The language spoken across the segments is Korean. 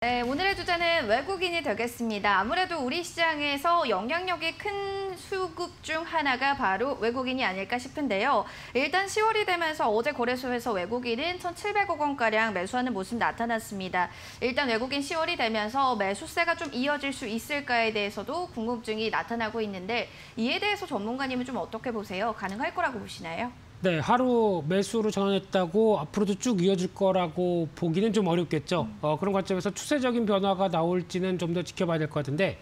네, 오늘의 주제는 외국인이 되겠습니다. 아무래도 우리 시장에서 영향력이 큰 수급 중 하나가 바로 외국인이 아닐까 싶은데요. 일단 10월이 되면서 어제 거래소에서 외국인은 1,700억 원가량 매수하는 모습 나타났습니다. 일단 외국인 10월이 되면서 매수세가 좀 이어질 수 있을까에 대해서도 궁금증이 나타나고 있는데 이에 대해서 전문가님은 좀 어떻게 보세요? 가능할 거라고 보시나요? 네, 하루 매수로 전환했다고 앞으로도 쭉 이어질 거라고 보기는 좀 어렵겠죠. 그런 관점에서 추세적인 변화가 나올지는 좀 더 지켜봐야 될 것 같은데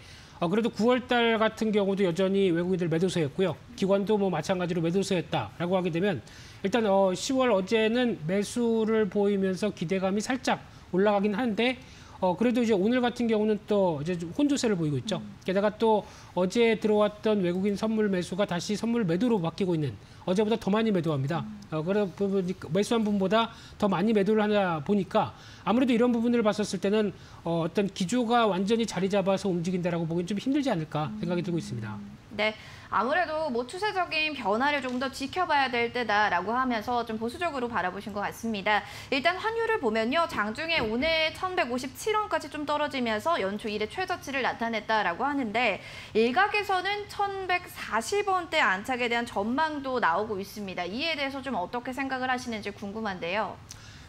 그래도 9월 달 같은 경우도 여전히 외국인들 매도세였고요. 기관도 뭐 마찬가지로 매도세였다라고 하게 되면 일단 10월 어제는 매수를 보이면서 기대감이 살짝 올라가긴 하는데 그래도 이제 오늘 같은 경우는 또 이제 좀 혼조세를 보이고 있죠. 게다가 또 어제 들어왔던 외국인 선물 매수가 다시 선물 매도로 바뀌고 있는 어제보다 더 많이 매도합니다. 그런 부분이 매수한 분보다 더 많이 매도를 하다 보니까 아무래도 이런 부분을 봤었을 때는 어떤 기조가 완전히 자리 잡아서 움직인다라고 보기는 좀 힘들지 않을까 생각이 들고 있습니다. 네, 아무래도 뭐 추세적인 변화를 조금 더 지켜봐야 될 때다라고 하면서 좀 보수적으로 바라보신 것 같습니다. 일단 환율을 보면요, 장중에 오늘 1,157원까지 좀 떨어지면서 연초 이래 최저치를 나타냈다라고 하는데 일각에서는 1,140원대 안착에 대한 전망도 나오고 있습니다. 이에 대해서 좀 어떻게 생각을 하시는지 궁금한데요.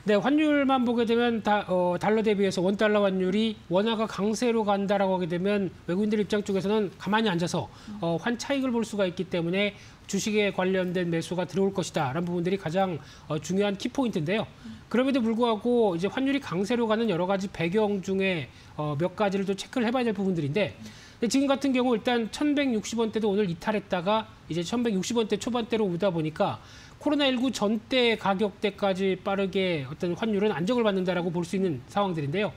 네, 환율만 보게 되면 달러 대비해서 원달러 환율이 원화가 강세로 간다라고 하게 되면 외국인들 입장 쪽에서는 가만히 앉아서 환 차익을 볼 수가 있기 때문에 주식에 관련된 매수가 들어올 것이다라는 부분들이 가장 중요한 키포인트인데요. 그럼에도 불구하고 이제 환율이 강세로 가는 여러 가지 배경 중에 몇 가지를 또 체크를 해봐야 될 부분들인데 근데 지금 같은 경우 일단 1,160원대도 오늘 이탈했다가 이제 1,160원대 초반대로 오다 보니까 코로나19 전때 가격대까지 빠르게 어떤 환율은 안정을 받는다라고 볼 수 있는 상황들인데요.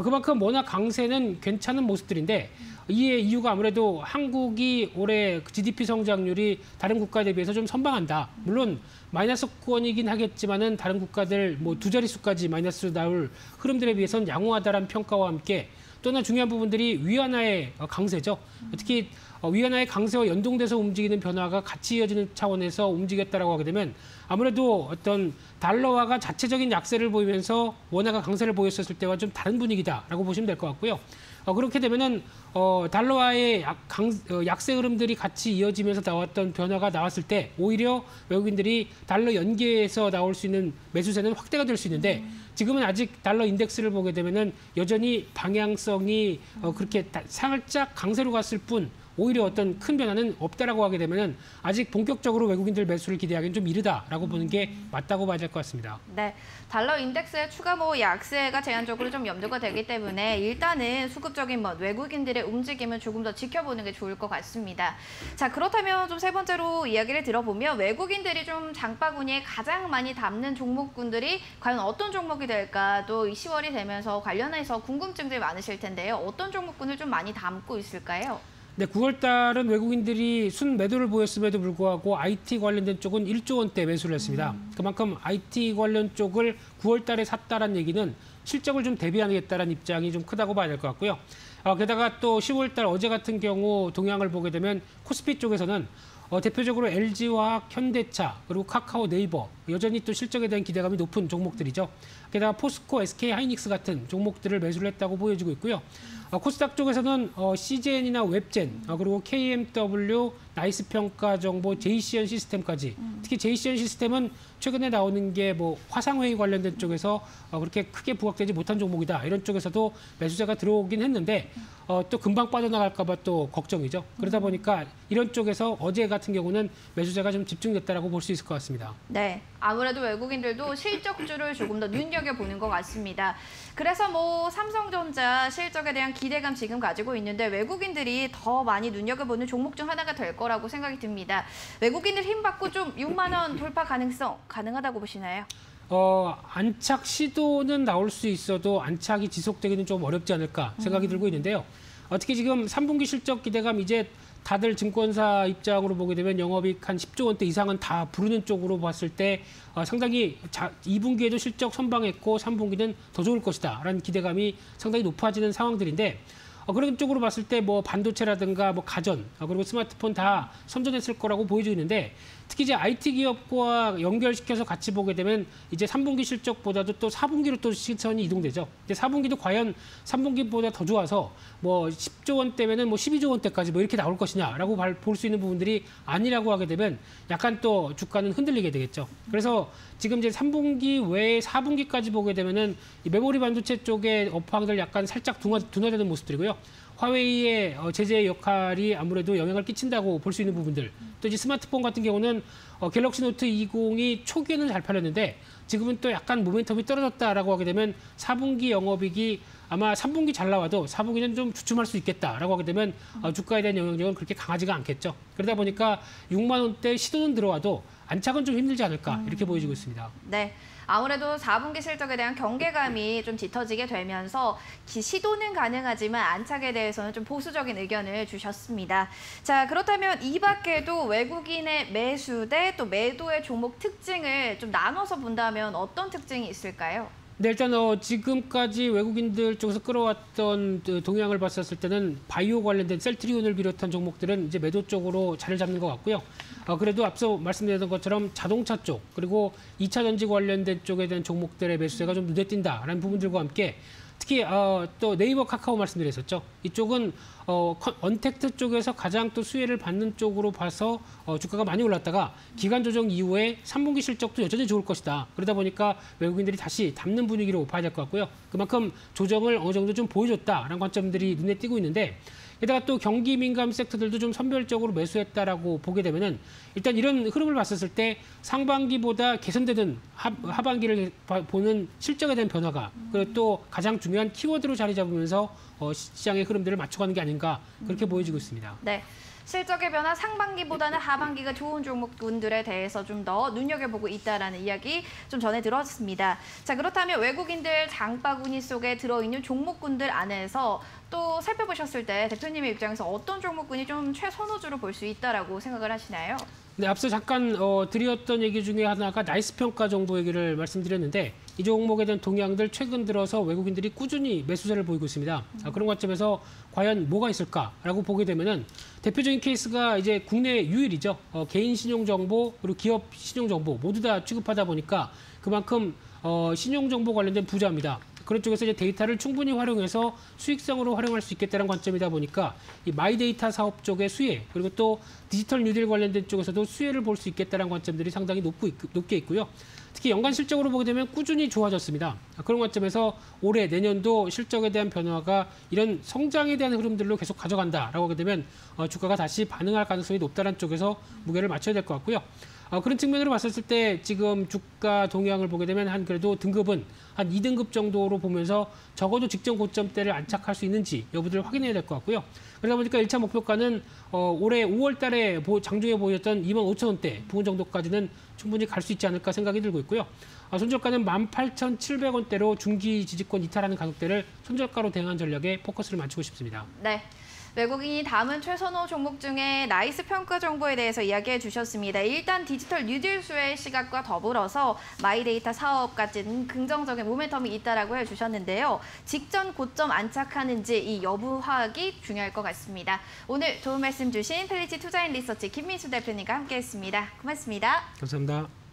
그만큼 워낙 강세는 괜찮은 모습들인데 이의 이유가 아무래도 한국이 올해 GDP 성장률이 다른 국가 대비해서 좀 선방한다. 물론 마이너스권이긴 하겠지만은 다른 국가들 뭐 두 자릿수까지 마이너스로 나올 흐름들에 비해서는 양호하다라는 평가와 함께 또 하나 중요한 부분들이 위안화의 강세죠. 특히 위안화의 강세와 연동돼서 움직이는 변화가 같이 이어지는 차원에서 움직였다라고 하게 되면 아무래도 어떤 달러화가 자체적인 약세를 보이면서 원화가 강세를 보였었을 때와 좀 다른 분위기다라고 보시면 될 것 같고요. 그렇게 되면은 달러화의 약세 흐름들이 같이 이어지면서 나왔던 변화가 나왔을 때 오히려 외국인들이 달러 연계에서 나올 수 있는 매수세는 확대가 될 수 있는데 지금은 아직 달러 인덱스를 보게 되면은 여전히 방향성이 그렇게 살짝 강세로 갔을 뿐 오히려 어떤 큰 변화는 없다라고 하게 되면은 아직 본격적으로 외국인들 매수를 기대하기는 좀 이르다라고 보는 게 맞다고 봐야 될 것 같습니다. 네, 달러 인덱스의 추가 약세가 제한적으로 좀 염두가 되기 때문에 일단은 수급적인 외국인들의 움직임을 조금 더 지켜보는 게 좋을 것 같습니다. 자, 그렇다면 좀 세 번째로 이야기를 들어보면 외국인들이 좀 장바구니에 가장 많이 담는 종목군들이 과연 어떤 종목이 될까 또 10월이 되면서 관련해서 궁금증들이 많으실 텐데요. 어떤 종목군을 좀 많이 담고 있을까요? 네, 9월 달은 외국인들이 순 매도를 보였음에도 불구하고 IT 관련된 쪽은 1조 원대 매수를 했습니다. 그만큼 IT 관련 쪽을 9월 달에 샀다는 얘기는 실적을 좀 대비하겠다는 입장이 좀 크다고 봐야 될 것 같고요. 게다가 또 10월 달 어제 같은 경우 동향을 보게 되면 코스피 쪽에서는 대표적으로 LG화학, 현대차, 그리고 카카오, 네이버 여전히 또 실적에 대한 기대감이 높은 종목들이죠. 게다가 포스코, SK하이닉스 같은 종목들을 매수를 했다고 보여지고 있고요. 코스닥 쪽에서는 CJN이나 웹젠, 그리고 KMW, 나이스평가정보, JCN 시스템까지 특히 JCN 시스템은 최근에 나오는 게 뭐 화상회의 관련된 쪽에서 그렇게 크게 부각되지 못한 종목이다. 이런 쪽에서도 매수세가 들어오긴 했는데 또 금방 빠져나갈까 봐 또 걱정이죠. 그러다 보니까 이런 쪽에서 어제 같은 경우는 매수세가 좀 집중됐다라고 볼 수 있을 것 같습니다. 네, 아무래도 외국인들도 실적주를 조금 더 눈여겨보는 것 같습니다. 그래서 뭐 삼성전자 실적에 대한 기대감 지금 가지고 있는데 외국인들이 더 많이 눈여겨보는 종목 중 하나가 될 거라고 생각이 듭니다. 외국인들 힘받고 좀 6만 원 돌파 가능성 가능하다고 보시나요? 안착 시도는 나올 수 있어도 안착이 지속되기는 좀 어렵지 않을까 생각이 들고 있는데요. 특히 지금 3분기 실적 기대감 이제 다들 증권사 입장으로 보게 되면 영업이익 한 10조 원대 이상은 다 부르는 쪽으로 봤을 때 상당히 2분기에도 실적 선방했고 3분기는 더 좋을 것이다 라는 기대감이 상당히 높아지는 상황들인데 그런 쪽으로 봤을 때 뭐 반도체라든가 뭐 가전 그리고 스마트폰 다 선전했을 거라고 보여지는데 특히 이제 IT 기업과 연결시켜서 같이 보게 되면 이제 3분기 실적보다도 또 4분기로 또 시선이 이동되죠. 이제 4분기도 과연 3분기보다 더 좋아서 뭐 10조 원대면은 뭐 12조 원대까지 뭐 이렇게 나올 것이냐라고 볼 수 있는 부분들이 아니라고 하게 되면 약간 또 주가는 흔들리게 되겠죠. 그래서 지금 이제 3분기 외에 4분기까지 보게 되면은 이 메모리 반도체 쪽의 업황들 약간 살짝 둔화되는 모습들이고요. 화웨이의 제재 역할이 아무래도 영향을 끼친다고 볼 수 있는 부분들. 또 이제 스마트폰 같은 경우는 갤럭시 노트 20이 초기에는 잘 팔렸는데 지금은 또 약간 모멘텀이 떨어졌다라고 하게 되면 4분기 영업이익이 아마 3분기 잘 나와도 4분기는 좀 주춤할 수 있겠다라고 하게 되면 주가에 대한 영향력은 그렇게 강하지가 않겠죠. 그러다 보니까 6만 원대 시도는 들어와도 안착은 좀 힘들지 않을까 이렇게 보여지고 있습니다. 네. 아무래도 4분기 실적에 대한 경계감이 좀 짙어지게 되면서 시도는 가능하지만 안착에 대해서는 좀 보수적인 의견을 주셨습니다. 자, 그렇다면 이 밖에도 외국인의 매수 대 또 매도의 종목 특징을 좀 나눠서 본다면 어떤 특징이 있을까요? 네, 일단 지금까지 외국인들 쪽에서 끌어왔던 동향을 봤었을 때는 바이오 관련된 셀트리온을 비롯한 종목들은 이제 매도 쪽으로 자리를 잡는 것 같고요. 그래도 앞서 말씀드렸던 것처럼 자동차 쪽 그리고 2차 전지 관련된 쪽에 대한 종목들의 매수세가 좀 눈에 띈다라는 부분들과 함께 특히 또 네이버 카카오 말씀드렸었죠. 이쪽은 언택트 쪽에서 가장 또 수혜를 받는 쪽으로 봐서 주가가 많이 올랐다가 기간 조정 이후에 3분기 실적도 여전히 좋을 것이다. 그러다 보니까 외국인들이 다시 담는 분위기로 봐야 될 것 같고요. 그만큼 조정을 어느 정도 좀 보여줬다라는 관점들이 눈에 띄고 있는데 게다가 또 경기 민감 섹터들도 좀 선별적으로 매수했다라고 보게 되면은 일단 이런 흐름을 봤었을 때 상반기보다 개선되는 하반기를 보는 실적에 대한 변화가 그리고 또 가장 중요한 키워드로 자리 잡으면서 시장의 흐름들을 맞춰가는 게 아닌가 그렇게 보여지고 있습니다. 네. 실적의 변화 상반기보다는 하반기가 좋은 종목군들에 대해서 좀 더 눈여겨보고 있다라는 이야기 좀 전해 들었습니다. 자, 그렇다면 외국인들 장바구니 속에 들어있는 종목군들 안에서 또 살펴보셨을 때 대표님의 입장에서 어떤 종목군이 좀 최선호주로 볼 수 있다라고 생각을 하시나요? 네, 앞서 잠깐 드렸던 얘기 중에 하나가 나이스 평가 정보 얘기를 말씀드렸는데 이 종목에 대한 동향들 최근 들어서 외국인들이 꾸준히 매수세를 보이고 있습니다. 그런 관점에서 과연 뭐가 있을까라고 보게 되면은 대표적인 케이스가 이제 국내 유일이죠. 개인 신용 정보 그리고 기업 신용 정보 모두 다 취급하다 보니까 그만큼 신용 정보 관련된 부자입니다. 그런 쪽에서 이제 데이터를 충분히 활용해서 수익성으로 활용할 수 있겠다는 관점이다 보니까 이 마이데이터 사업 쪽의 수혜 그리고 또 디지털 뉴딜 관련된 쪽에서도 수혜를 볼 수 있겠다는 관점들이 상당히 높게 있고요. 특히 연간 실적으로 보게 되면 꾸준히 좋아졌습니다. 그런 관점에서 올해 내년도 실적에 대한 변화가 이런 성장에 대한 흐름들로 계속 가져간다라고 하게 되면 주가가 다시 반응할 가능성이 높다는 쪽에서 무게를 맞춰야 될 것 같고요. 그런 측면으로 봤을 때 지금 주가 동향을 보게 되면 한 그래도 등급은 한 2등급 정도로 보면서 적어도 직전 고점대를 안착할 수 있는지 여부들을 확인해야 될 것 같고요. 그러다 보니까 1차 목표가는 올해 5월 달에 장중에 보였던 25,000원대 부근 정도까지는 충분히 갈 수 있지 않을까 생각이 들고 있고요. 손절가는 18,700원대로 중기 지지권 이탈하는 가격대를 손절가로 대응한 전략에 포커스를 맞추고 싶습니다. 네. 외국인이 담은 최선호 종목 중에 나이스 평가 정보에 대해서 이야기해 주셨습니다. 일단 디지털 뉴딜 수의 시각과 더불어서 마이데이터 사업까지는 긍정적인 모멘텀이 있다라고 해주셨는데요. 직전 고점 안착하는지 이 여부 파악이 중요할 것 같습니다. 오늘 좋은 말씀 주신 펠리치 투자인 리서치 김민수 대표님과 함께했습니다. 고맙습니다. 감사합니다.